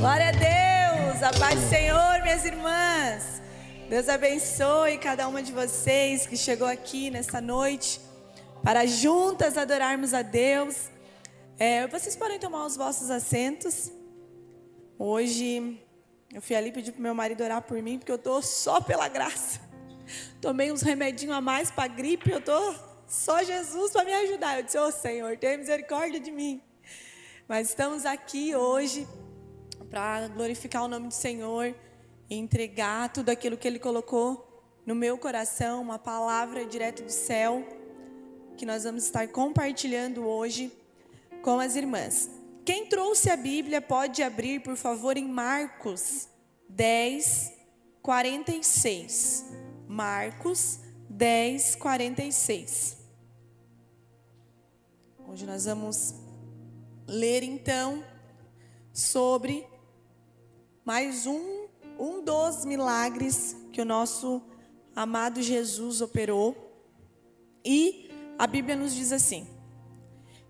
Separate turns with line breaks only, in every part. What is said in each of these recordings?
Glória a Deus, a paz do Senhor, minhas irmãs. Deus abençoe cada uma de vocês que chegou aqui nessa noite para juntas adorarmos a Deus. Vocês podem tomar os vossos assentos. Hoje eu fui ali pedir para o meu marido orar por mim, porque eu estou só pela graça. Tomei uns remedinhos a mais para gripe, eu estou só Jesus para me ajudar. Eu disse, ô Senhor, tenha misericórdia de mim. Mas estamos aqui hoje para glorificar o nome do Senhor e entregar tudo aquilo que Ele colocou no meu coração, uma palavra direto do céu, que nós vamos estar compartilhando hoje com as irmãs. Quem trouxe a Bíblia pode abrir, por favor, em Marcos 10, 46. Marcos 10, 46. Hoje nós vamos ler então sobre mais um dos milagres que o nosso amado Jesus operou. E a Bíblia nos diz assim: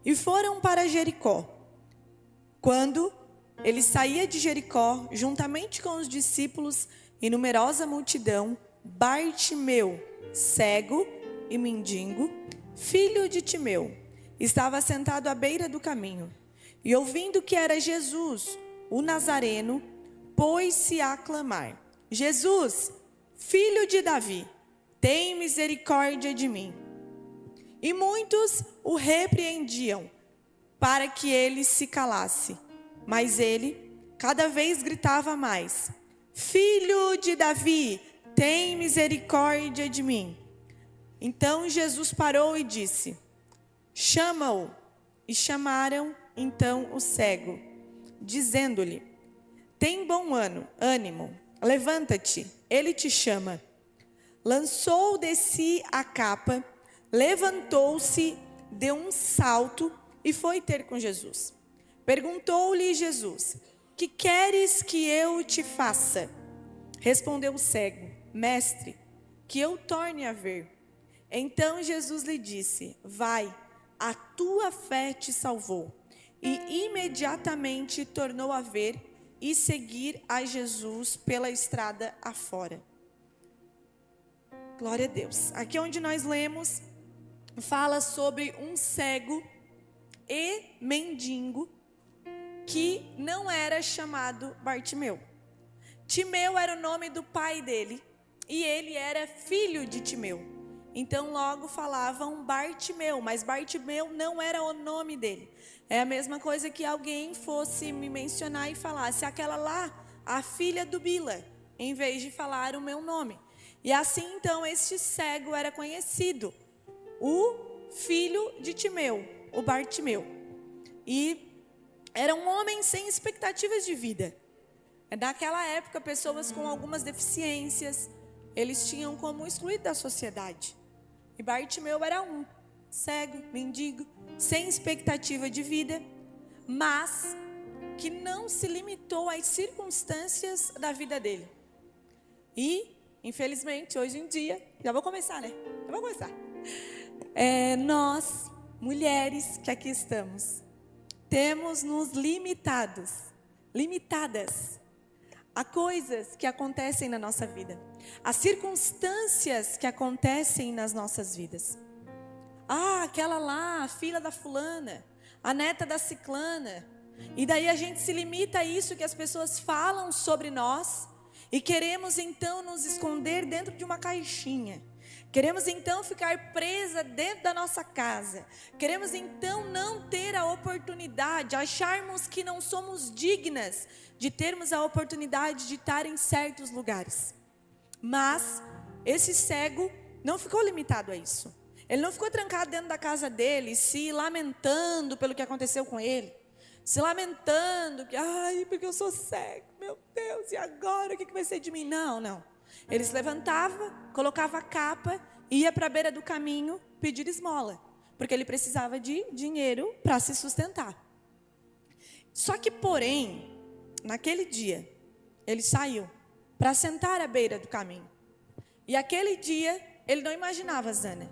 e foram para Jericó. Quando ele saía de Jericó, juntamente com os discípulos e numerosa multidão, Bartimeu, cego e mendigo, filho de Timeu, estava sentado à beira do caminho. E ouvindo que era Jesus, o Nazareno, pôs-se a clamar: Jesus, filho de Davi, tem misericórdia de mim. E muitos o repreendiam para que ele se calasse. Mas ele cada vez gritava mais: Filho de Davi, tem misericórdia de mim. Então Jesus parou e disse: chama-o. E chamaram então o cego, dizendo-lhe: tem bom ânimo, levanta-te, ele te chama. Lançou de si a capa, levantou-se, deu um salto e foi ter com Jesus. Perguntou-lhe Jesus: que queres que eu te faça? Respondeu o cego: mestre, que eu torne a ver. Então Jesus lhe disse: vai, a tua fé te salvou. E imediatamente tornou a ver e seguir a Jesus pela estrada afora. Glória a Deus. Aqui onde nós lemos, fala sobre um cego e mendigo que não era chamado Bartimeu. Timeu era o nome do pai dele e ele era filho de Timeu. Então logo falavam Bartimeu, mas Bartimeu não era o nome dele. É a mesma coisa que alguém fosse me mencionar e falasse aquela lá, a filha do Bila, em vez de falar o meu nome. E assim então este cego era conhecido, o filho de Timeu, o Bartimeu. E era um homem sem expectativas de vida. Naquela época, pessoas com algumas deficiências, eles tinham como excluído da sociedade. E Bartimeu era um cego, mendigo, sem expectativa de vida, mas que não se limitou às circunstâncias da vida dele. E, infelizmente, hoje em dia, já vou começar. Nós, mulheres que aqui estamos, temos nos limitadas a coisas que acontecem na nossa vida, as circunstâncias que acontecem nas nossas vidas. Aquela lá, a filha da fulana, a neta da ciclana. E daí a gente se limita a isso que as pessoas falam sobre nós e queremos então nos esconder dentro de uma caixinha. Queremos então ficar presa dentro da nossa casa. Queremos então não ter a oportunidade, acharmos que não somos dignas de termos a oportunidade de estar em certos lugares. Mas esse cego não ficou limitado a isso. Ele não ficou trancado dentro da casa dele, se lamentando pelo que aconteceu com ele. Se lamentando que, porque eu sou cego, meu Deus, e agora o que vai ser de mim? Não. Ele se levantava, colocava a capa, ia para a beira do caminho pedir esmola, porque ele precisava de dinheiro para se sustentar. Só que, porém, naquele dia, ele saiu para sentar à beira do caminho. E aquele dia, ele não imaginava, Zana,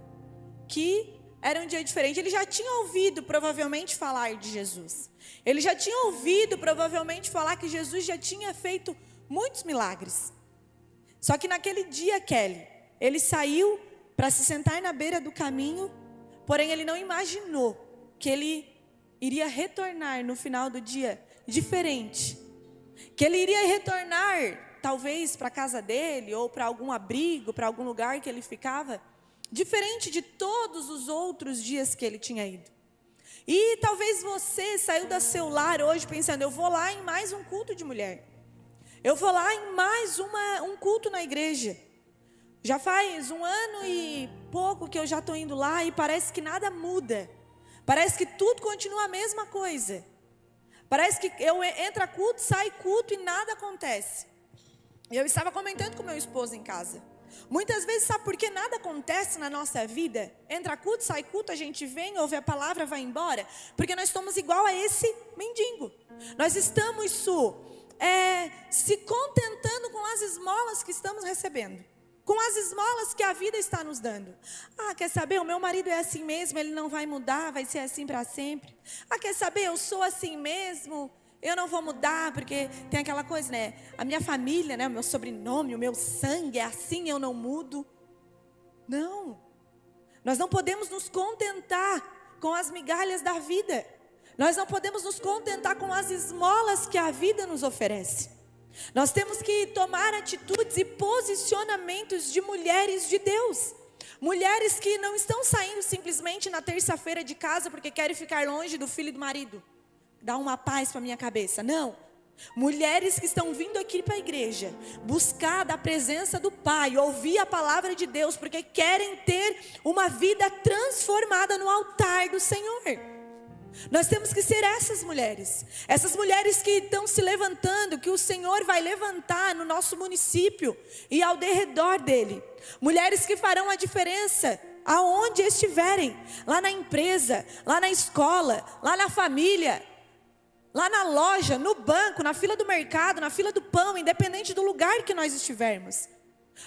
que era um dia diferente. Ele já tinha ouvido provavelmente falar de Jesus. Ele já tinha ouvido provavelmente falar que Jesus já tinha feito muitos milagres. Só que naquele dia, Kelly, ele saiu para se sentar na beira do caminho, porém ele não imaginou que ele iria retornar no final do dia diferente. Que ele iria retornar, talvez, para a casa dele, ou para algum abrigo, para algum lugar que ele ficava, diferente de todos os outros dias que ele tinha ido. E talvez você saiu do seu lar hoje pensando, eu vou lá em mais um culto de mulher. Eu vou lá em mais um culto na igreja. Já faz 1 ano e pouco que eu já estou indo lá e parece que nada muda. Parece que tudo continua a mesma coisa. Parece que eu entro culto, sai culto e nada acontece. Eu estava comentando com meu esposo em casa. Muitas vezes, sabe por que nada acontece na nossa vida? Entra culto, sai culto, a gente vem, ouve a palavra, vai embora. Porque nós estamos igual a esse mendigo. Nós estamos se contentando com as esmolas que estamos recebendo. Com as esmolas que a vida está nos dando. Ah, quer saber? O meu marido é assim mesmo, ele não vai mudar, vai ser assim para sempre. Ah, quer saber? Eu sou assim mesmo, eu não vou mudar, porque tem aquela coisa, né? A minha família, né? O meu sobrenome, o meu sangue é assim, eu não mudo. Não. Nós não podemos nos contentar com as migalhas da vida. Nós não podemos nos contentar com as esmolas que a vida nos oferece. Nós temos que tomar atitudes e posicionamentos de mulheres de Deus. Mulheres que não estão saindo simplesmente na terça-feira de casa porque querem ficar longe do filho e do marido. Dá uma paz para minha cabeça. Não. Mulheres que estão vindo aqui para a igreja, buscar da presença do Pai, ouvir a palavra de Deus, porque querem ter uma vida transformada no altar do Senhor. Nós temos que ser essas mulheres que estão se levantando, que o Senhor vai levantar no nosso município e ao derredor dele. Mulheres que farão a diferença aonde estiverem, lá na empresa, lá na escola, lá na família, lá na loja, no banco, na fila do mercado, na fila do pão, independente do lugar que nós estivermos.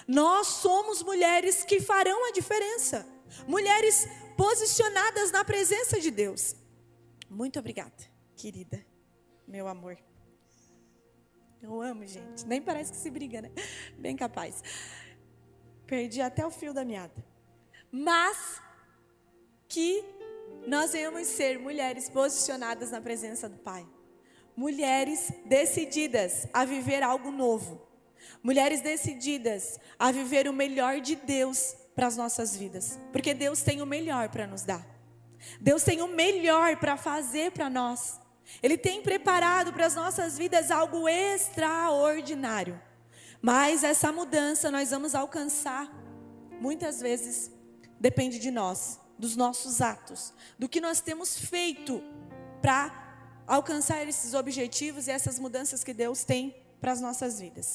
Nós somos mulheres que farão a diferença, mulheres posicionadas na presença de Deus. Muito obrigada, querida, meu amor. Eu amo, gente. Nem parece que se briga, né? Bem capaz. Perdi até o fio da meada. Mas que nós venhamos ser mulheres posicionadas na presença do Pai. Mulheres decididas a viver algo novo. Mulheres decididas a viver o melhor de Deus para as nossas vidas. Porque Deus tem o melhor para nos dar. Deus tem o melhor para fazer para nós. Ele tem preparado para as nossas vidas algo extraordinário. Mas essa mudança nós vamos alcançar, muitas vezes, depende de nós, dos nossos atos, do que nós temos feito para alcançar esses objetivos e essas mudanças que Deus tem para as nossas vidas.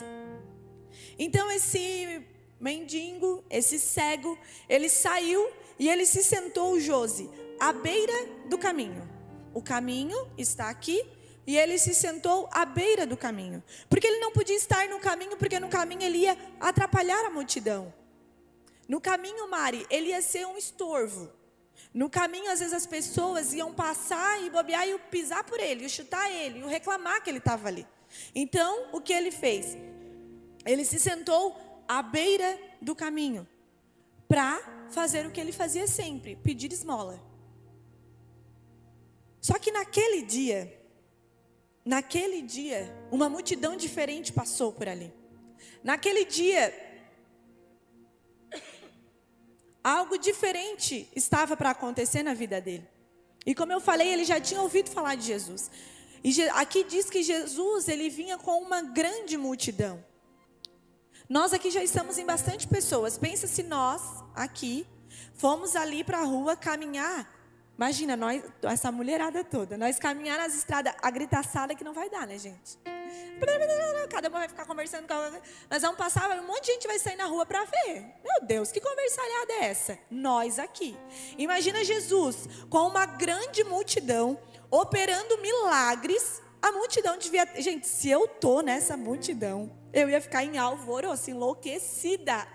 Então esse mendigo, esse cego, ele saiu e ele se sentou, Josi, à beira do caminho. O caminho está aqui e ele se sentou à beira do caminho. Porque ele não podia estar no caminho, porque no caminho ele ia atrapalhar a multidão. No caminho, Mari, ele ia ser um estorvo. No caminho, às vezes as pessoas iam passar e bobear e pisar por ele, e chutar ele, e reclamar que ele estava ali. Então, o que ele fez? Ele se sentou à beira do caminho para fazer o que ele fazia sempre, pedir esmola. Só que naquele dia, uma multidão diferente passou por ali. Naquele dia, algo diferente estava para acontecer na vida dele. E como eu falei, ele já tinha ouvido falar de Jesus. E aqui diz que Jesus, ele vinha com uma grande multidão. Nós aqui já estamos em bastante pessoas. Pensa se nós, aqui, fomos ali para a rua caminhar. Imagina, nós, essa mulherada toda, nós caminhar nas estradas, a gritaçada que não vai dar, né, gente? Cada uma vai ficar conversando, nós vamos passar, um monte de gente vai sair na rua para ver. Meu Deus, que conversalhada é essa? Nós aqui. Imagina Jesus com uma grande multidão, operando milagres. A multidão devia... Gente, se eu tô nessa multidão, eu ia ficar em alvoroço, enlouquecida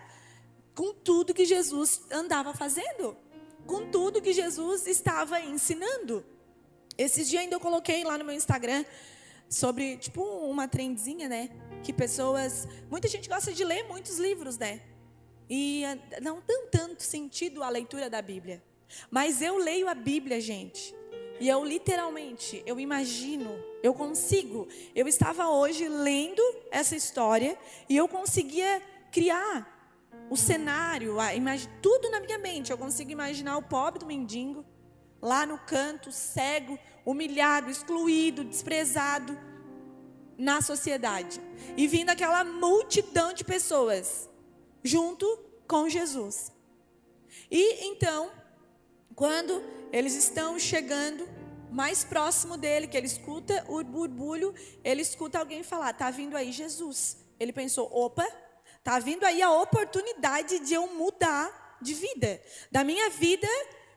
com tudo que Jesus andava fazendo. com tudo que Jesus estava ensinando. Esses dias ainda eu coloquei lá no meu Instagram sobre, tipo, uma trendzinha, né? Que muita gente gosta de ler muitos livros, né? E não tem tanto sentido a leitura da Bíblia. Mas eu leio a Bíblia, gente. E eu literalmente, eu imagino, eu estava hoje lendo essa história e eu conseguia criar o cenário, tudo na minha mente. Eu consigo imaginar o pobre do mendigo, lá no canto, cego, humilhado, excluído, desprezado na sociedade. E vindo aquela multidão de pessoas junto com Jesus. E então, quando eles estão chegando mais próximo dele, que ele escuta o burbulho, ele escuta alguém falar: tá vindo aí Jesus. Ele pensou: opa, tá vindo aí a oportunidade de eu mudar de vida, da minha vida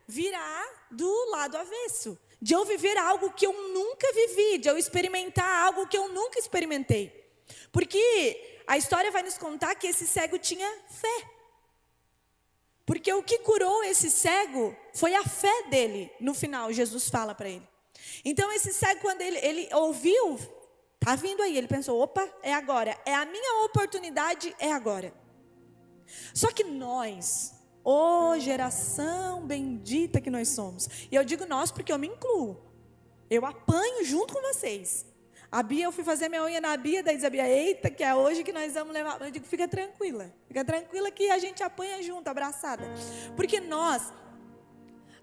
virar do lado avesso, de eu viver algo que eu nunca vivi, de eu experimentar algo que eu nunca experimentei. Porque a história vai nos contar que esse cego tinha fé. Porque o que curou esse cego foi a fé dele. No final, Jesus fala para ele. Então, esse cego, quando ele ouviu, tá vindo aí, ele pensou: opa, é agora. É a minha oportunidade, é agora. Só que nós, geração bendita que nós somos. E eu digo nós porque eu me incluo. Eu apanho junto com vocês. A Bia, eu fui fazer minha unha na Bia, daí diz a Bia: eita, que é hoje que nós vamos levar. Eu digo: fica tranquila que a gente apanha junto, abraçada. Porque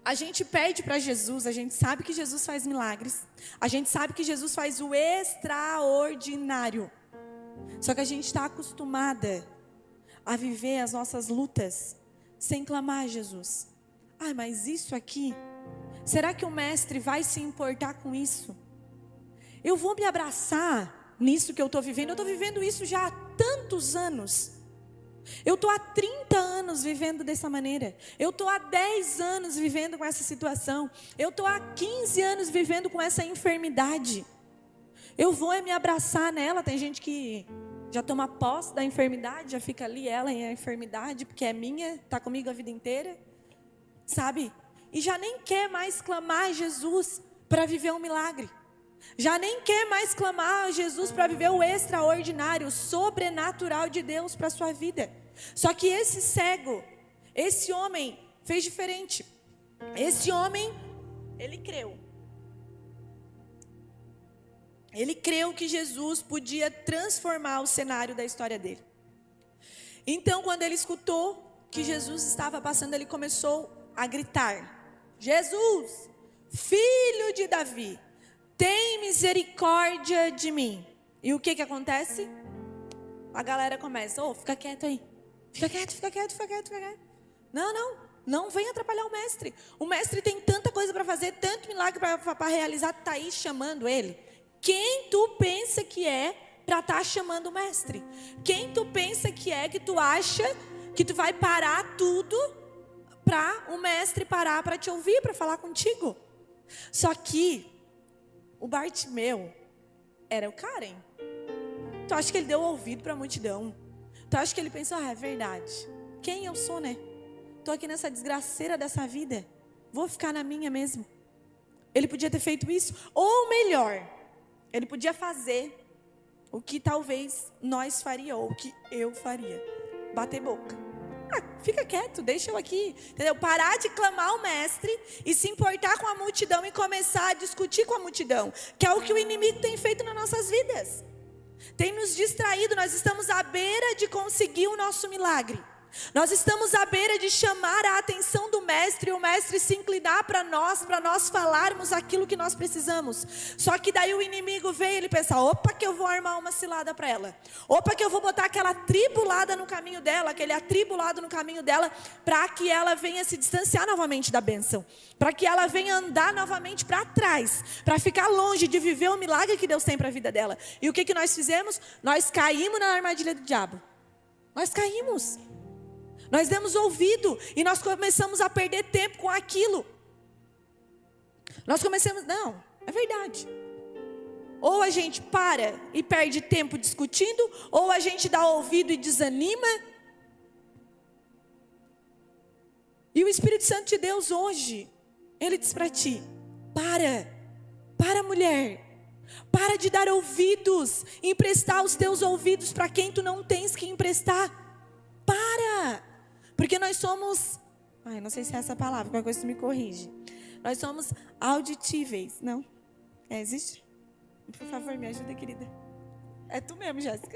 a gente pede para Jesus, a gente sabe que Jesus faz milagres, a gente sabe que Jesus faz o extraordinário. Só que a gente está acostumada a viver as nossas lutas sem clamar a Jesus. Mas isso aqui, será que o mestre vai se importar com isso? Eu vou me abraçar nisso que eu estou vivendo. Eu estou vivendo isso já há tantos anos. Eu estou há 30 anos vivendo dessa maneira. Eu estou há 10 anos vivendo com essa situação. Eu estou há 15 anos vivendo com essa enfermidade. Eu vou me abraçar nela. Tem gente que já toma posse da enfermidade, já fica ali ela e a enfermidade, porque é minha, está comigo a vida inteira. Sabe? E já nem quer mais clamar a Jesus para viver um milagre. Já nem quer mais clamar a Jesus para viver o extraordinário, o sobrenatural de Deus para a sua vida. Só que esse cego, esse homem fez diferente. Esse homem, ele creu. Ele creu que Jesus podia transformar o cenário da história dele. Então, quando ele escutou que Jesus estava passando, ele começou a gritar: Jesus, filho de Davi, tem misericórdia de mim. E o que acontece? A galera começa: fica quieto aí. Fica quieto. Não vem atrapalhar o mestre. O mestre tem tanta coisa para fazer, tanto milagre para realizar, tá aí chamando ele. Quem tu pensa que é para estar chamando o mestre? Quem tu pensa que é, que tu acha que tu vai parar tudo para o mestre parar para te ouvir, para falar contigo? Só que o Bartimeu era o Karen. Tu acha que ele deu ouvido para a multidão? Tu acha que ele pensou: é verdade, quem eu sou, né? Tô aqui nessa desgraceira dessa vida, vou ficar na minha mesmo. Ele podia ter feito isso, ou melhor, ele podia fazer o que talvez nós faríamos, ou o que eu faria: bater boca. Fica quieto, deixa eu aqui, entendeu? Parar de clamar ao mestre e se importar com a multidão e começar a discutir com a multidão, que é o que o inimigo tem feito nas nossas vidas. Tem nos distraído. Nós estamos à beira de conseguir o nosso milagre. Nós estamos à beira de chamar a atenção do mestre, e o mestre se inclinar para nós falarmos aquilo que nós precisamos. Só que daí o inimigo vem e ele pensa: opa, que eu vou armar uma cilada para ela. Opa, que eu vou botar aquela atribulada no caminho dela, aquele atribulado no caminho dela, para que ela venha se distanciar novamente da bênção, para que ela venha andar novamente para trás, para ficar longe de viver o milagre que Deus tem para a vida dela. E o que nós fizemos? Nós caímos na armadilha do diabo. Nós caímos. Nós demos ouvido e nós começamos a perder tempo com aquilo. Não, é verdade. Ou a gente para e perde tempo discutindo, ou a gente dá ouvido e desanima. E o Espírito Santo de Deus hoje, ele diz para ti: para mulher, para de dar ouvidos, emprestar os teus ouvidos para quem tu não tens que emprestar. Porque nós somos, não sei se é essa palavra, qualquer coisa tu me corrige. Nós somos auditíveis, não? Existe? Por favor, me ajuda, querida. É tu mesmo, Jéssica.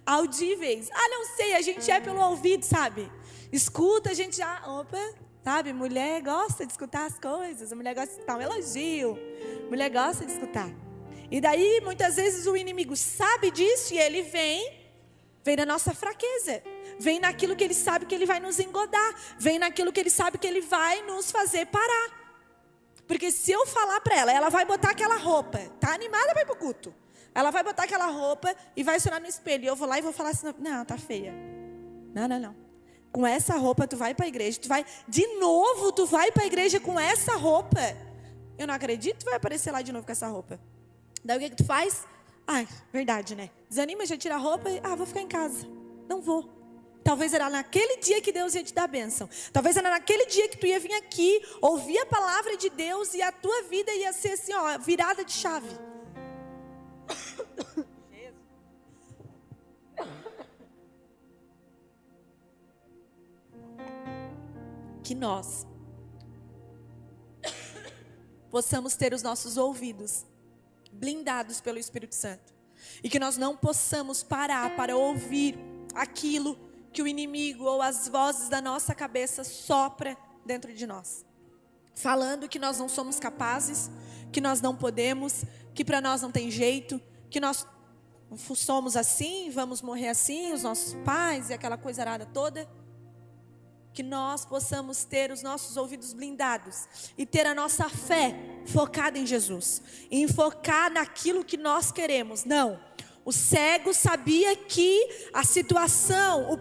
Audíveis. Não sei, a gente é pelo ouvido, sabe? Escuta, a gente já, sabe? Mulher gosta de escutar as coisas, a mulher gosta de escutar um elogio, a mulher gosta de escutar. E daí, muitas vezes, o inimigo sabe disso e ele vem na nossa fraqueza, vem naquilo que ele sabe que ele vai nos engodar, vem naquilo que ele sabe que ele vai nos fazer parar. Porque se eu falar para ela, ela vai botar aquela roupa, tá animada para ir pro culto. Ela vai botar aquela roupa e vai se olhar no espelho. E eu vou lá e vou falar assim: não, tá feia. Não. Com essa roupa tu vai para a igreja. De novo tu vai para a igreja com essa roupa. Eu não acredito que tu vai aparecer lá de novo com essa roupa. Daí o que tu faz? Verdade, né? Desanima, já tira a roupa e, vou ficar em casa. Não vou. Talvez era naquele dia que Deus ia te dar a bênção. Talvez era naquele dia que tu ia vir aqui, ouvir a palavra de Deus e a tua vida ia ser assim, virada de chave. Que nós possamos ter os nossos ouvidos blindados pelo Espírito Santo. E que nós não possamos parar para ouvir aquilo que o inimigo ou as vozes da nossa cabeça sopra dentro de nós. Falando que nós não somos capazes, que nós não podemos, que para nós não tem jeito, que nós somos assim, vamos morrer assim, os nossos pais e aquela coisa arada toda. Que nós possamos ter os nossos ouvidos blindados e ter a nossa fé focada em Jesus, em focar naquilo que nós queremos. Não, o cego sabia que a situação,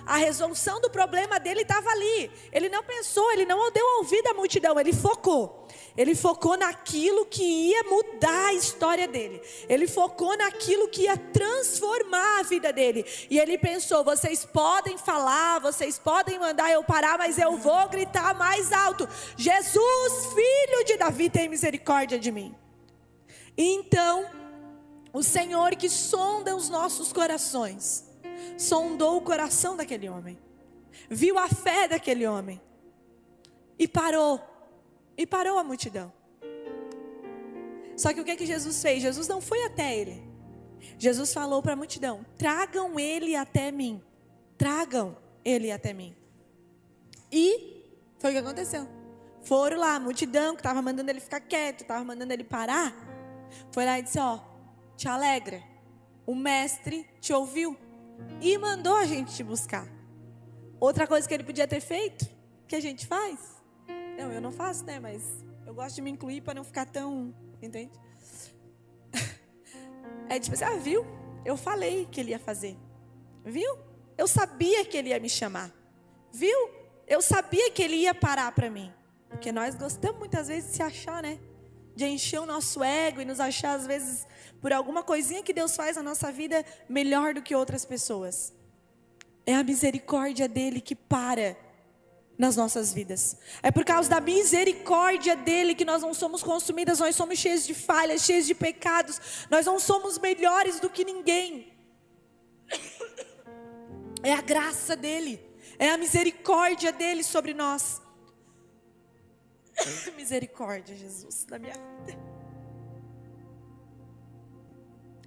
a resolução do problema dele estava ali. Ele não pensou, ele não deu ouvido à multidão, ele focou. Ele focou naquilo que ia mudar a história dele. Ele focou naquilo que ia transformar a vida dele. E ele pensou: vocês podem falar, vocês podem mandar eu parar, mas eu vou gritar mais alto: Jesus, filho de Davi, tem misericórdia de mim. E então, o Senhor que sonda os nossos corações, sondou o coração daquele homem. Viu a fé daquele homem. E parou a multidão. Só que o que Jesus fez? Jesus não foi até ele. Jesus falou para a multidão: tragam ele até mim. Tragam ele até mim. E foi o que aconteceu. Foram lá, a multidão que estava mandando ele ficar quieto, estava mandando ele parar, foi lá e disse: te alegra, o mestre te ouviu e mandou a gente te buscar. Outra coisa que ele podia ter feito, que a gente faz. Não, eu não faço, né? Mas eu gosto de me incluir para não ficar tão... Entende? É tipo assim: viu? Eu falei que ele ia fazer. Viu? Eu sabia que ele ia me chamar. Viu? Eu sabia que ele ia parar para mim. Porque nós gostamos muitas vezes de se achar, né? De encher o nosso ego e nos achar às vezes por alguma coisinha que Deus faz na nossa vida melhor do que outras pessoas. É a misericórdia dele que para nas nossas vidas. É por causa da misericórdia dele que nós não somos consumidas. Nós somos cheios de falhas, cheios de pecados. Nós não somos melhores do que ninguém. É a graça dele, é a misericórdia dele sobre nós. Misericórdia, Jesus, da minha vida.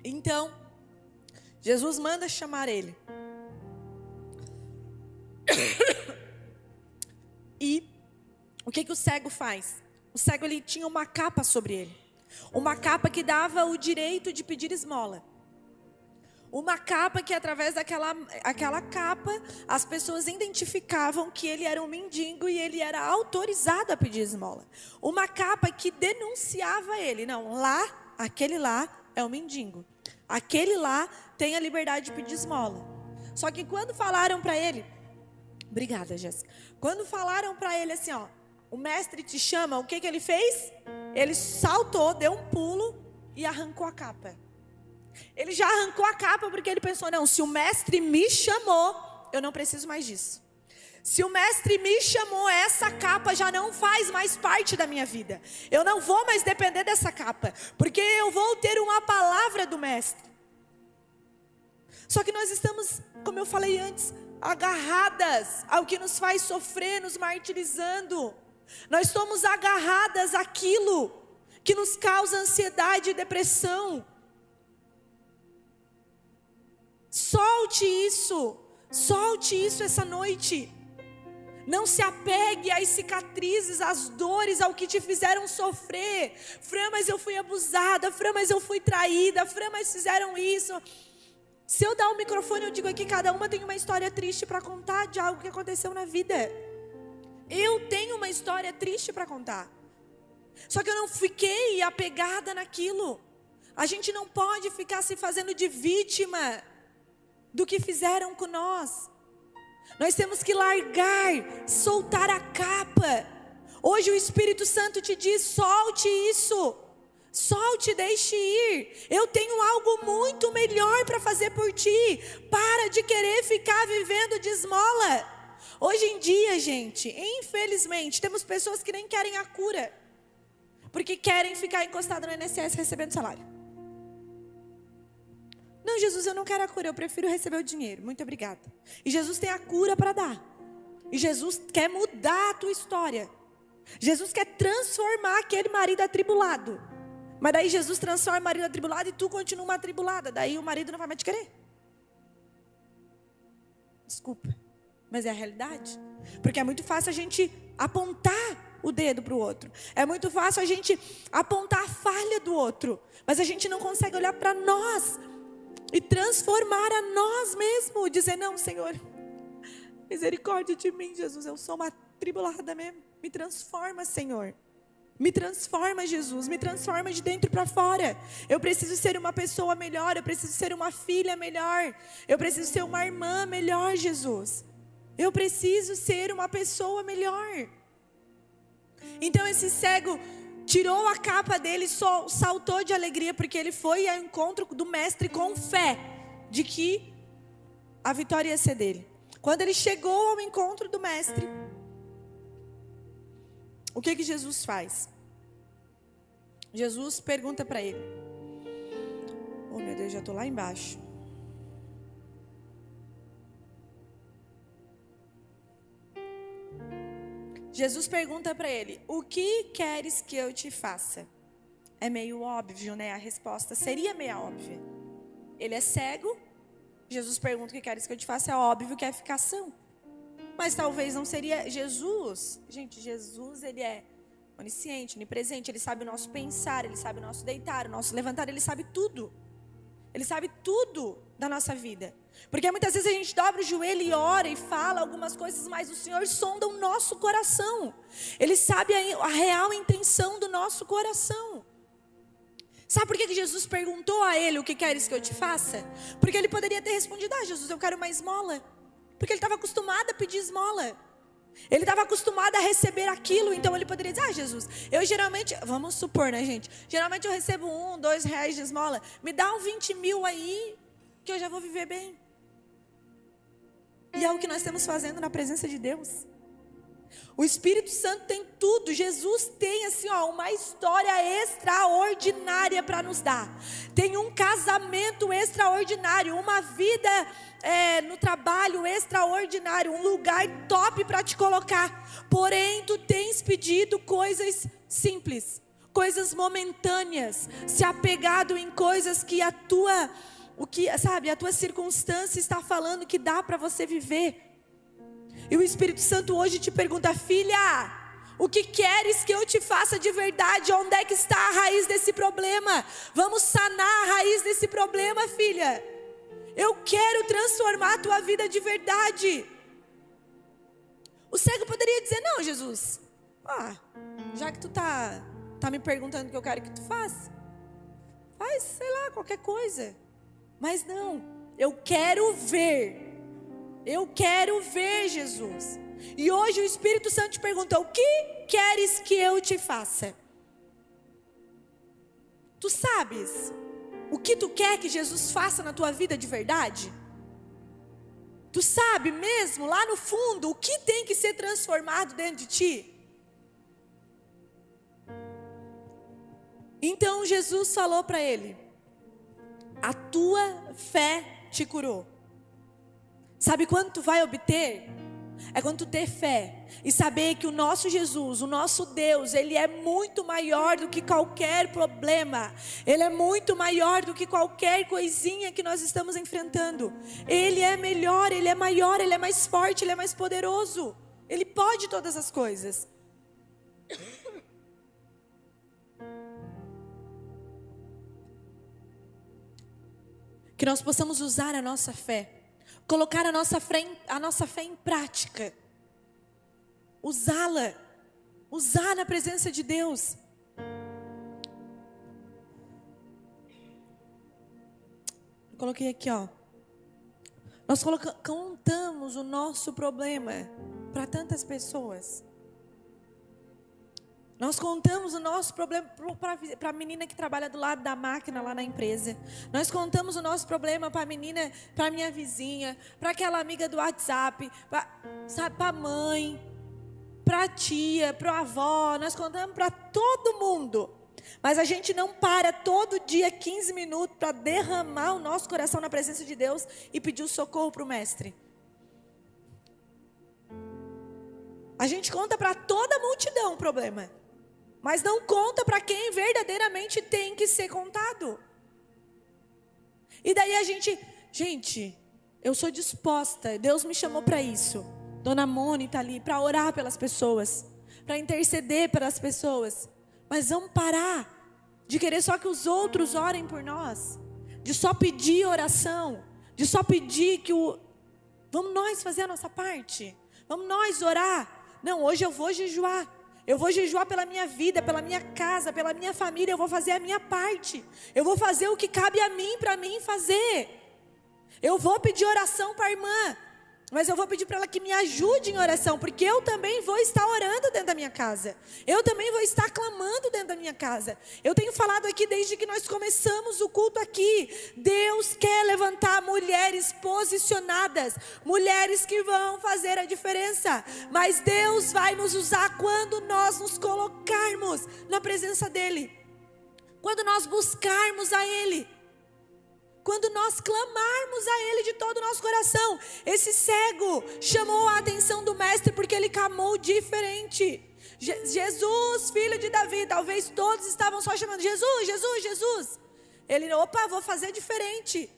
Então, Jesus manda chamar ele. E o que o cego faz? O cego, ele tinha uma capa sobre ele. Uma capa que dava o direito de pedir esmola. Uma capa que através daquela capa as pessoas identificavam que ele era um mendigo e ele era autorizado a pedir esmola. Uma capa que denunciava ele. Não, aquele lá é um mendigo. Aquele lá tem a liberdade de pedir esmola. Só que quando falaram para ele... Obrigada, Jéssica. Quando falaram para ele assim, o mestre te chama, o que ele fez? Ele saltou, deu um pulo e arrancou a capa. Ele já arrancou a capa porque ele pensou: não, se o mestre me chamou, eu não preciso mais disso. Se o mestre me chamou, essa capa já não faz mais parte da minha vida. Eu não vou mais depender dessa capa, porque eu vou ter uma palavra do mestre. Só que nós estamos, como eu falei antes, agarradas ao que nos faz sofrer, nos martirizando. Nós somos agarradas àquilo que nos causa ansiedade e depressão. Solte isso essa noite. Não se apegue às cicatrizes, às dores, ao que te fizeram sofrer. Fran, mas eu fui abusada. Fran, mas eu fui traída. Fran, mas fizeram isso. Se eu dar o microfone, eu digo aqui, cada uma tem uma história triste para contar de algo que aconteceu na vida. Eu tenho uma história triste para contar. Só que eu não fiquei apegada naquilo. A gente não pode ficar se fazendo de vítima do que fizeram com nós. Nós temos que largar, soltar a capa. Hoje o Espírito Santo te diz, solte isso. Solte, deixe ir. Eu tenho algo muito melhor para fazer por ti. Para de querer ficar vivendo de esmola. Hoje em dia, gente, infelizmente, temos pessoas que nem querem a cura, porque querem ficar encostado no INSS recebendo salário. Não, Jesus, eu não quero a cura, eu prefiro receber o dinheiro. Muito obrigada. E Jesus tem a cura para dar. E Jesus quer mudar a tua história. Jesus quer transformar aquele marido atribulado. Mas daí Jesus transforma o marido atribulado e tu continua uma atribulada. Daí o marido não vai mais te querer. Desculpa, mas é a realidade. Porque é muito fácil a gente apontar o dedo para o outro. É muito fácil a gente apontar a falha do outro. Mas a gente não consegue olhar para nós e transformar a nós mesmos. Dizer, não, Senhor, misericórdia de mim, Jesus. Eu sou uma atribulada mesmo. Me transforma, Senhor. Me transforma, Jesus, me transforma de dentro para fora. Eu preciso ser uma pessoa melhor, eu preciso ser uma filha melhor. Eu preciso ser uma irmã melhor, Jesus. Eu preciso ser uma pessoa melhor. Então esse cego tirou a capa dele, saltou de alegria, porque ele foi ao encontro do mestre com fé, de que a vitória ia ser dele. Quando ele chegou ao encontro do mestre, o que Jesus faz? Jesus pergunta para ele. Oh meu Deus, já estou lá embaixo. Jesus pergunta para ele, o que queres que eu te faça? É meio óbvio, né? A resposta seria meio óbvia. Ele é cego. Jesus pergunta, o que queres que eu te faça? É óbvio que é ficação. Mas talvez não seria Jesus. Gente, Jesus, ele é onisciente, onipresente. Ele sabe o nosso pensar, ele sabe o nosso deitar, o nosso levantar. Ele sabe tudo. Ele sabe tudo da nossa vida. Porque muitas vezes a gente dobra o joelho e ora e fala algumas coisas, mas o Senhor sonda o nosso coração. Ele sabe a real intenção do nosso coração. Sabe por que Jesus perguntou a ele, o que queres que eu te faça? Porque ele poderia ter respondido, Jesus, eu quero uma esmola. Porque ele estava acostumado a pedir esmola. Ele estava acostumado a receber aquilo. Então ele poderia dizer, Jesus, eu geralmente, vamos supor, né, gente? Geralmente eu recebo R$1, R$2 de esmola. Me dá 20 mil aí, que eu já vou viver bem. E é o que nós estamos fazendo na presença de Deus. O Espírito Santo tem tudo. Jesus tem assim, uma história extraordinária para nos dar. Tem um casamento extraordinário, uma vida no trabalho extraordinário, um lugar top para te colocar. Porém, tu tens pedido coisas simples, coisas momentâneas, se apegado em coisas que a tua circunstância está falando que dá para você viver. E o Espírito Santo hoje te pergunta, filha, o que queres que eu te faça de verdade? Onde é que está a raiz desse problema? Vamos sanar a raiz desse problema, filha. Eu quero transformar a tua vida de verdade. O cego poderia dizer, não, Jesus, já que tu tá me perguntando o que eu quero que tu faça, faz, sei lá, qualquer coisa. Mas não, eu quero ver. Eu quero ver, Jesus. E hoje o Espírito Santo te pergunta, o que queres que eu te faça? Tu sabes o que tu quer que Jesus faça na tua vida de verdade? Tu sabe mesmo, lá no fundo, o que tem que ser transformado dentro de ti? Então Jesus falou para ele: a tua fé te curou. Sabe quando tu vai obter? É quando tu ter fé e saber que o nosso Jesus, o nosso Deus, Ele é muito maior do que qualquer problema. Ele é muito maior do que qualquer coisinha que nós estamos enfrentando. Ele é melhor, Ele é maior, Ele é mais forte, Ele é mais poderoso. Ele pode todas as coisas. Que nós possamos usar a nossa fé, colocar a nossa fé em prática, usá-la, usar na presença de Deus. Eu coloquei aqui, ó. Nós contamos o nosso problema para tantas pessoas. Nós contamos o nosso problema para a menina que trabalha do lado da máquina lá na empresa. Nós contamos o nosso problema para a menina, para a minha vizinha, para aquela amiga do WhatsApp, para a mãe, para a tia, para a avó. Nós contamos para todo mundo. Mas a gente não para todo dia 15 minutos para derramar o nosso coração na presença de Deus e pedir o socorro para o mestre. A gente conta para toda a multidão o problema, mas não conta para quem verdadeiramente tem que ser contado. E daí a gente, eu sou disposta, Deus me chamou para isso. Dona Mônica ali, para orar pelas pessoas, para interceder pelas pessoas. Mas vamos parar de querer só que os outros orem por nós, de só pedir oração, de só pedir vamos nós fazer a nossa parte, vamos nós orar. Não, hoje eu vou jejuar. Eu vou jejuar pela minha vida, pela minha casa, pela minha família. Eu vou fazer a minha parte. Eu vou fazer o que cabe a mim, para mim fazer. Eu vou pedir oração para a irmã, mas eu vou pedir para ela que me ajude em oração, porque eu também vou estar orando dentro da minha casa. Eu também vou estar clamando dentro da minha casa. Eu tenho falado aqui desde que nós começamos o culto aqui. Deus quer levantar mulheres posicionadas, mulheres que vão fazer a diferença. Mas Deus vai nos usar quando nós nos colocarmos na presença dEle, quando nós buscarmos a Ele, quando nós clamarmos a Ele de todo o nosso coração. Esse cego chamou a atenção do mestre porque ele clamou diferente. Jesus, filho de Davi. Talvez todos estavam só chamando Jesus, Jesus, Jesus. Ele, opa, vou fazer diferente.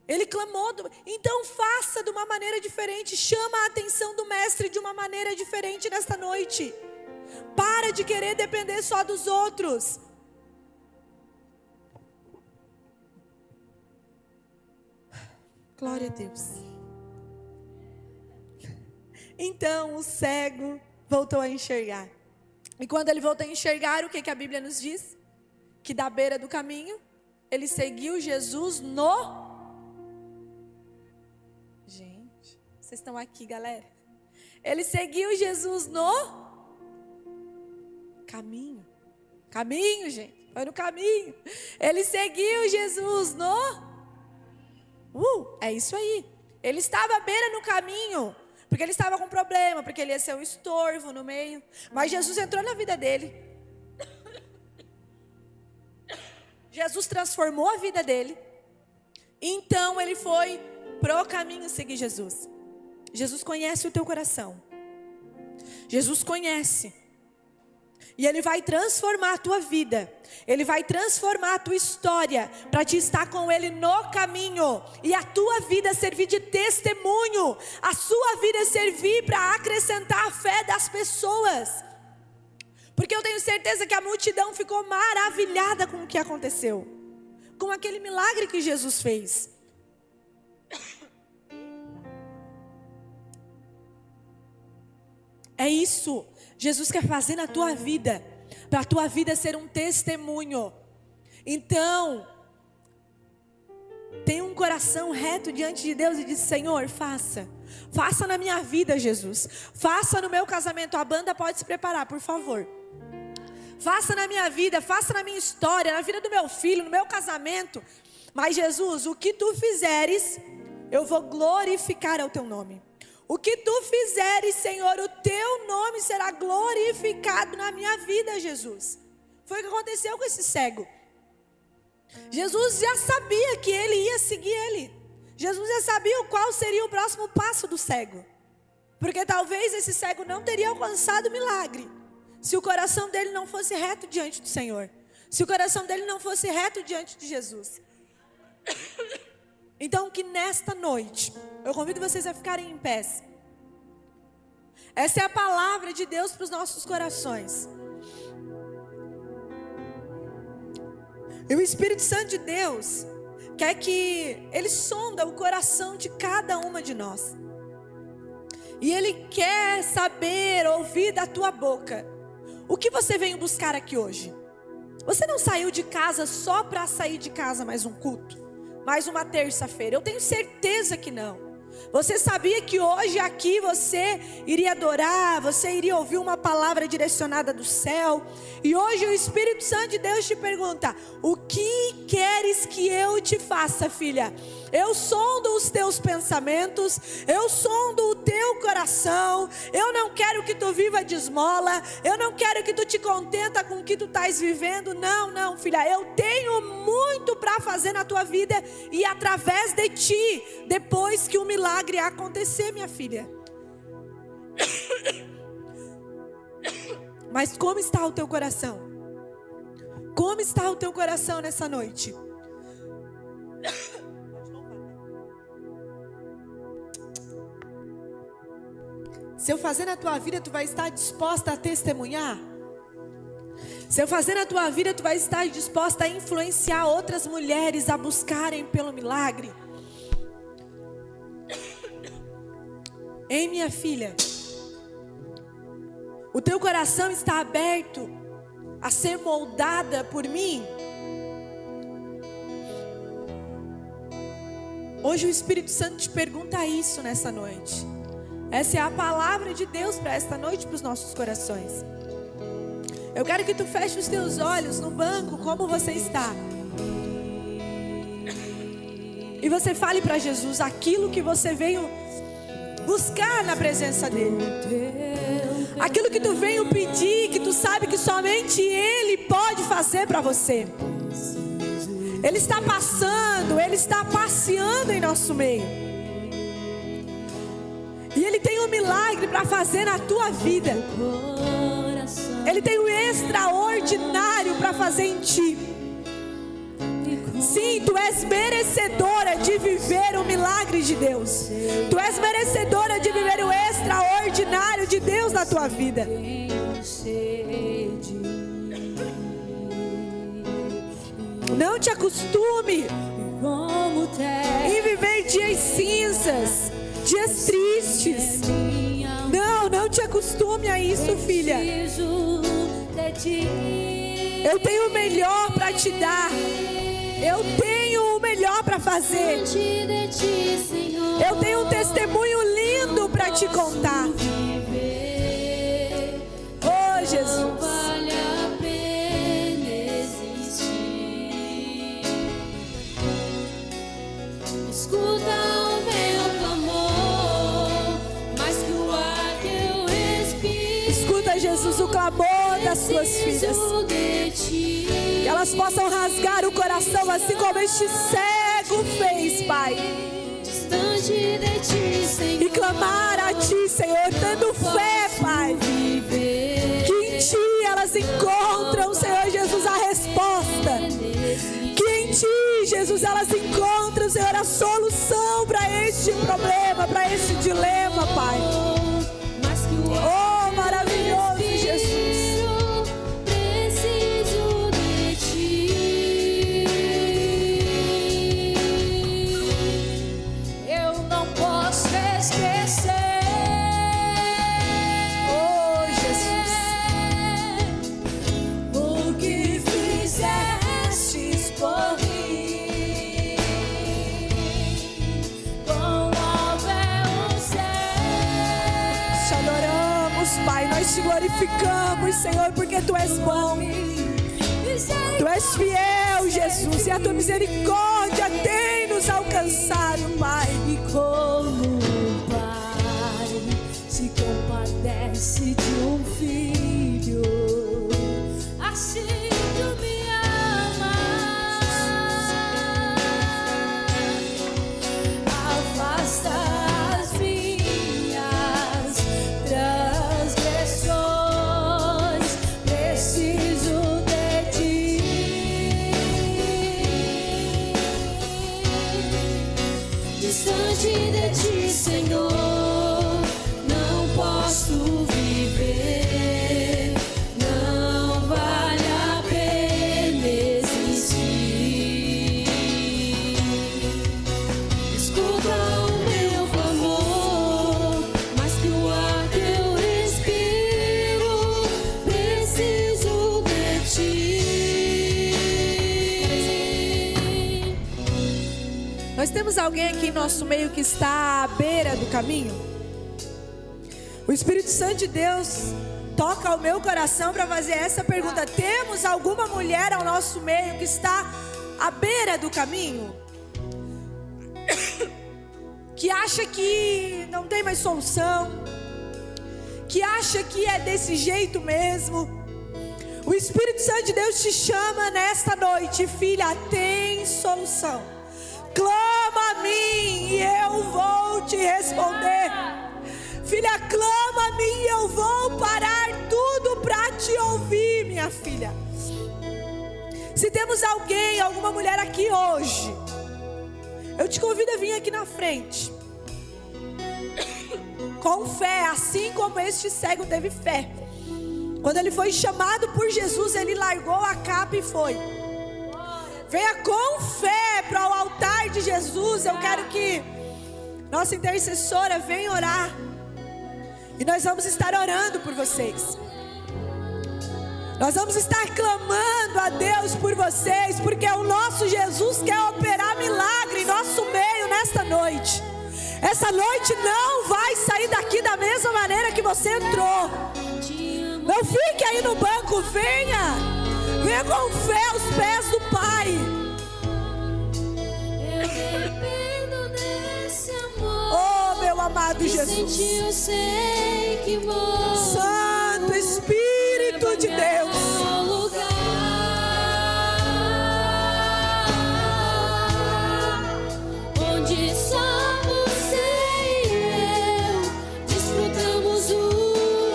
Ele clamou, então faça de uma maneira diferente. Chama a atenção do mestre de uma maneira diferente nesta noite. Para de querer depender só dos outros. Glória a Deus. Então o cego voltou a enxergar. E quando ele voltou a enxergar, o que a Bíblia nos diz? Que da beira do caminho, ele seguiu Jesus no... Gente, vocês estão aqui, galera? Ele seguiu Jesus no caminho. Caminho, gente. Foi no caminho. Ele seguiu Jesus no... é isso aí. Ele estava à beira no caminho, porque ele estava com problema, porque ele ia ser um estorvo no meio. Mas Jesus entrou na vida dele. Jesus transformou a vida dele. Então ele foi pro caminho seguir Jesus. Jesus conhece o teu coração. Jesus conhece. E Ele vai transformar a tua vida. Ele vai transformar a tua história para te estar com Ele no caminho. E a tua vida servir de testemunho. A sua vida servir para acrescentar a fé das pessoas. Porque eu tenho certeza que a multidão ficou maravilhada com o que aconteceu. Com aquele milagre que Jesus fez. É isso. Jesus quer fazer na tua vida, para a tua vida ser um testemunho. Então, tem um coração reto diante de Deus e diz: Senhor, faça na minha vida, Jesus. Faça no meu casamento. A banda pode se preparar, por favor. Faça na minha vida, faça na minha história, na vida do meu filho, no meu casamento. Mas Jesus, o que tu fizeres, eu vou glorificar ao teu nome. O que tu fizeres, Senhor, o teu nome será glorificado na minha vida, Jesus. Foi o que aconteceu com esse cego. Jesus já sabia que ele ia seguir ele. Jesus já sabia qual seria o próximo passo do cego. Porque talvez esse cego não teria alcançado o milagre se o coração dele não fosse reto diante do Senhor. Se o coração dele não fosse reto diante de Jesus. Então que nesta noite, eu convido vocês a ficarem em pés. Essa é a palavra de Deus para os nossos corações. E o Espírito Santo de Deus quer que Ele sonda o coração de cada uma de nós. E Ele quer saber, ouvir da tua boca. O que você veio buscar aqui hoje? Você não saiu de casa só para sair de casa mais um culto? Mais uma terça-feira? Eu tenho certeza que não. Você sabia que hoje aqui você iria adorar, você iria ouvir uma palavra direcionada do céu. E hoje o Espírito Santo de Deus te pergunta: o que queres que eu te faça, filha? Eu sondo os teus pensamentos, eu sondo o teu coração. Eu não quero que tu viva de esmola, eu não quero que tu te contenta com o que tu estás vivendo. Não, não, filha, eu tenho muito para fazer na tua vida e através de ti, depois que o milagre acontecer, minha filha. Mas como está o teu coração? Como está o teu coração nessa noite? Se eu fazer na tua vida, tu vai estar disposta a testemunhar? Se eu fazer na tua vida, tu vai estar disposta a influenciar outras mulheres a buscarem pelo milagre? Ei, minha filha, o teu coração está aberto a ser moldada por mim? Hoje o Espírito Santo te pergunta isso nessa noite. Essa é a palavra de Deus para esta noite, para os nossos corações. Eu quero que tu feche os teus olhos no banco, como você está. E você fale para Jesus aquilo que você veio buscar na presença dele. Aquilo que tu veio pedir, que tu sabe que somente Ele pode fazer para você. Ele está passando, Ele está passeando em nosso meio. E Ele tem um milagre para fazer na tua vida. Ele tem um extraordinário para fazer em ti. Sim, tu és merecedora de viver o milagre de Deus. Tu és merecedora de viver o extraordinário de Deus na tua vida. Não te acostume em viver dias cinzas, dias tristes. Não te acostume a isso, filha. Eu tenho o melhor para te dar. Eu tenho o melhor para fazer. Eu tenho um testemunho lindo para te contar. Oh, Jesus. Jesus, o clamor das suas filhas, que elas possam rasgar o coração assim como este cego fez, Pai, e clamar a Ti, Senhor, dando fé, Pai, que em Ti elas encontram, Senhor Jesus, a resposta, que em Ti, Jesus, elas encontram, Senhor, a solução para este problema, para este dilema, Pai. Oh, maravilhoso Jesus. Preciso de Ti. Eu não posso esquecer. Oh, Jesus. O que fizestes por mim. Quão alto é o céu. Te adoramos, Pai, nós te glorificamos, Senhor, porque Tu és bom, Tu és fiel, Jesus, e a Tua misericórdia tem nos alcançado, Pai.
Distante de ti, Senhor, não posso viver, não vale a pena existir. Escuta o meu clamor, mais que o ar que eu respiro, preciso de ti.
Nós temos alguém aqui em nosso meio que está à beira do caminho? O Espírito Santo de Deus toca o meu coração para fazer essa pergunta. Temos alguma mulher ao nosso meio que está à beira do caminho? Que acha que não tem mais solução? Que acha que é desse jeito mesmo? O Espírito Santo de Deus te chama nesta noite. Filha, tem solução. Clama a mim e eu vou te responder. Filha, clama a mim e eu vou parar tudo para te ouvir, minha filha. Se temos alguém, alguma mulher aqui hoje, eu te convido a vir aqui na frente. Com fé, assim como este cego teve fé. Quando ele foi chamado por Jesus, ele largou a capa e foi. Venha com fé para o altar de Jesus. Eu quero que nossa intercessora venha orar. E nós vamos estar orando por vocês. Nós vamos estar clamando a Deus por vocês, porque o nosso Jesus quer operar milagre em nosso meio nesta noite. Essa noite não vai sair daqui da mesma maneira que você entrou. Não fique aí no banco, venha. Venha com fé aos pés do Pai.
Eu dependo desse amor.
Oh, meu amado Jesus.
Sentir, eu sei que vou.
Santo Espírito de Deus.
Onde só você e eu desfrutamos o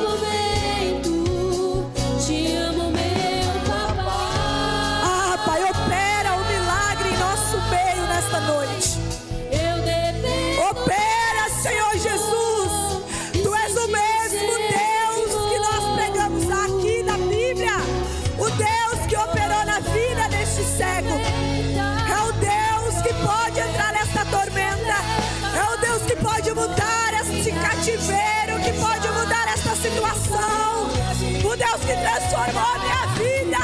momento. Te amo, meu papai.
Ah, Pai, opera o milagre em nosso meio nesta noite.
Eu dependo.
Opera, Senhor Jesus. Tu és o mesmo Deus que nós pregamos aqui na Bíblia. O Deus que operou na vida deste cego. É o Deus que pode entrar nesta tormenta. É o Deus que pode mudar este cativeiro, que pode mudar esta situação. O Deus que transformou a minha vida.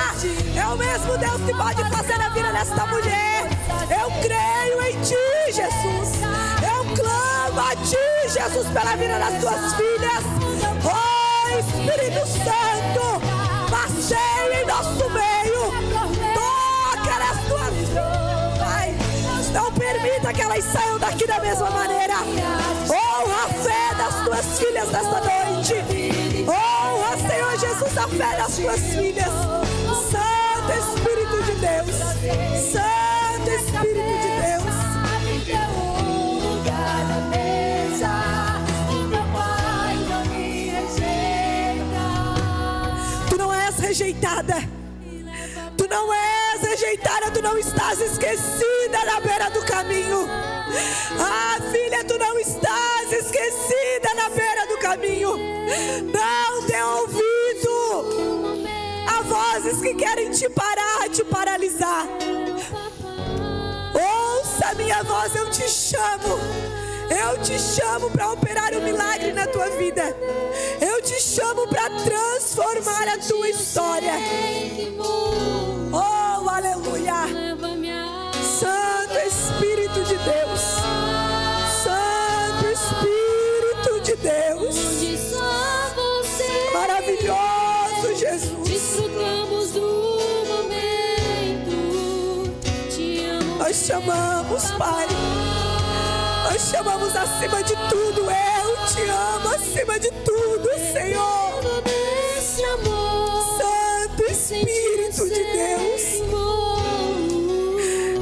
É o mesmo Deus que pode fazer na vida desta mulher. Eu creio em Ti, Jesus. Eu clamo a Ti, Jesus, pela vida das Tuas filhas. Oh, Espírito Santo, passeia em nosso meio. Toca nas Tuas vidas, Pai. Não permita que elas saiam daqui da mesma maneira. Honra a fé das Tuas filhas nesta noite. Honra, Senhor Jesus, a fé das Tuas filhas. Santo Espírito de Deus. Santo Espírito de Deus. Tu não és rejeitada. Tu não és rejeitada. Tu não estás esquecida na beira do caminho. Ah, filha, tu não estás esquecida na beira do caminho. Não dê ouvido a vozes que querem te parar, te paralisar. Ouça a minha voz, eu te chamo. Eu te chamo para operar um milagre na tua vida. Eu te chamo para transformar a tua história. Oh, aleluia. Santo Espírito de Deus. Santo Espírito de Deus. Maravilhoso Jesus.
Desfrutamos do momento. Te amo.
Nós chamamos, Pai. Nós chamamos acima de tudo. Eu te amo acima de tudo, Senhor. Santo Espírito de Deus.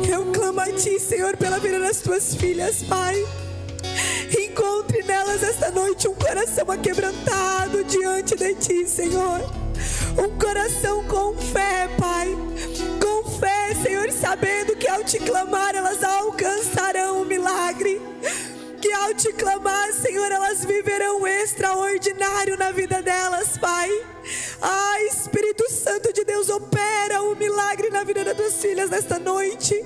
Eu clamo a Ti, Senhor, pela vida das Tuas filhas, Pai. Encontre nelas esta noite um coração aquebrantado diante de Ti, Senhor. Um coração com fé, Pai. Com fé, Senhor, sabendo que ao Te clamar elas alcançarão o milagre. ao te clamar, Senhor, elas viverão o extraordinário na vida delas, Pai. Espírito Santo de Deus, opera um milagre na vida das tuas filhas nesta noite.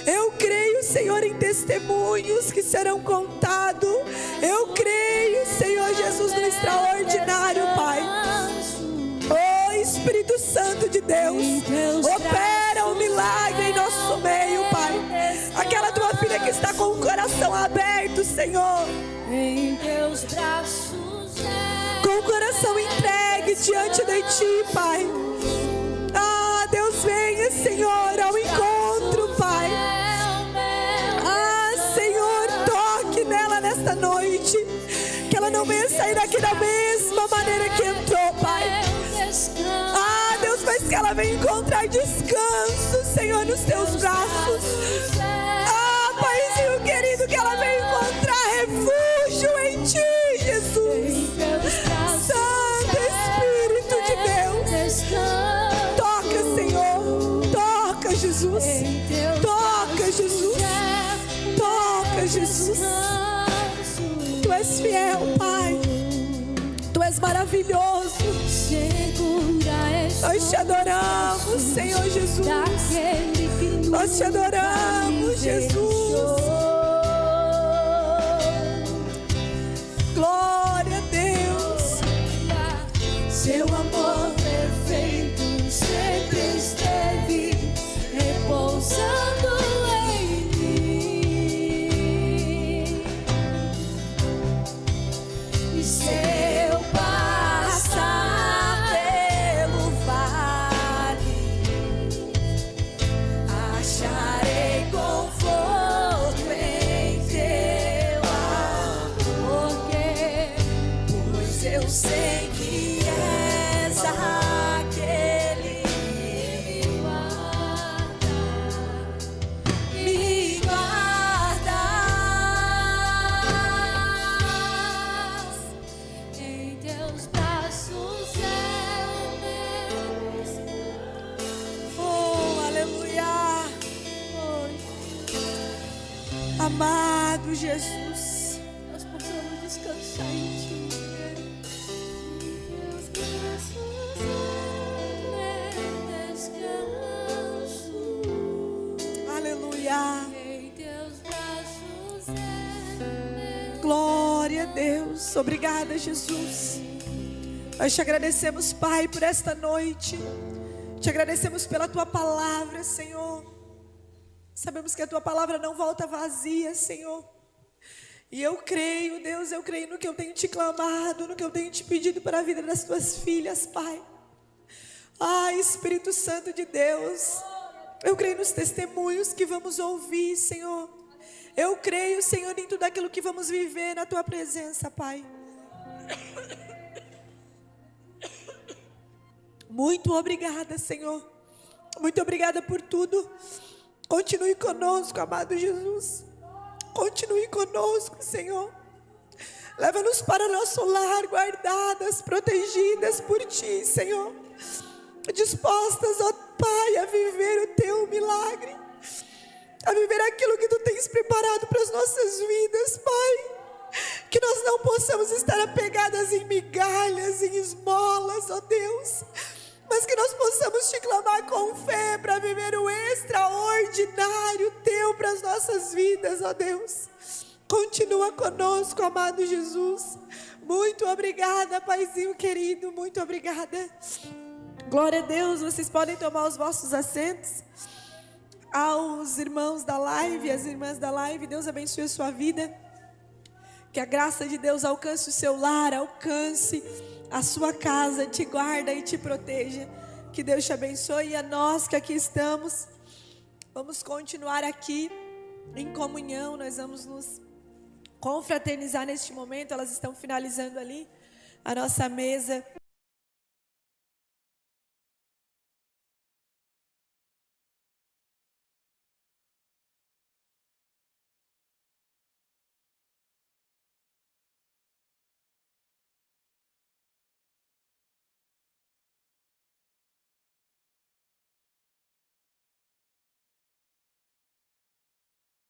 Eu creio, Senhor, em testemunhos que serão contados. Eu creio, Senhor Jesus, no extraordinário, Pai. Oh, Espírito Santo de Deus, opera um milagre em nosso meio, Pai. Aquela tua filha que está com o coração aberto, Senhor,
em teus braços,
com o coração entregue diante de ti, Pai. Deus, venha, Senhor, ao encontro, Pai. Senhor, toque nela nesta noite, que ela não venha sair daqui da mesma maneira que entrou, Pai. Deus, mas que ela venha encontrar descanso, Senhor, nos teus braços. Paizinho querido, que ela venha encontrar refúgio em ti, Jesus. Santo Espírito de Deus, toca, Senhor, toca, Jesus, toca, Jesus, toca, Jesus. Tu és fiel, Pai, tu és maravilhoso. Nós te adoramos, Senhor Jesus. Nós te adoramos, Jesus. Glória a Deus.
Seu amor perfeito sempre esteve repousando em mim. E se eu passar pelo vale, acharei conforto em teu amor, pois eu sei que és aquele que me guardas em teus braços, é o
Oh, aleluia. Amado Jesus,
nós possamos descansar em ti. Teus braços é descanso.
aleluia.
Em teus braços é
Glória a Deus. Obrigada, Jesus. Nós te agradecemos, Pai, por esta noite. Te agradecemos pela tua palavra, Senhor. Sabemos que a tua palavra não volta vazia, Senhor. E eu creio, Deus, eu creio no que eu tenho te clamado, no que eu tenho te pedido para a vida das tuas filhas, Pai. Espírito Santo de Deus, eu creio nos testemunhos que vamos ouvir, Senhor. Eu creio, Senhor, em tudo aquilo que vamos viver na tua presença, Pai. Muito obrigada, Senhor. Muito obrigada por tudo. Continue conosco, amado Jesus. Continue conosco, Senhor. Leva-nos para nosso lar, guardadas, protegidas por ti, Senhor. Dispostas, ó Pai, a viver o teu milagre, a viver aquilo que tu tens preparado para as nossas vidas, Pai. Que nós não possamos estar apegadas em migalhas, em esmolas, ó Deus, mas que nós possamos te clamar com fé para viver o extraordinário teu para as nossas vidas, ó Deus. Continua conosco, amado Jesus. Muito obrigada, Paizinho querido, muito obrigada. Glória a Deus. Vocês podem tomar os vossos assentos. Aos irmãos da live, as irmãs da live, Deus abençoe a sua vida. Que a graça de Deus alcance o seu lar, alcance a sua casa, te guarda e te proteja. Que Deus te abençoe. E a nós que aqui estamos, vamos continuar aqui em comunhão. Nós vamos nos confraternizar neste momento. Elas estão finalizando ali a nossa mesa.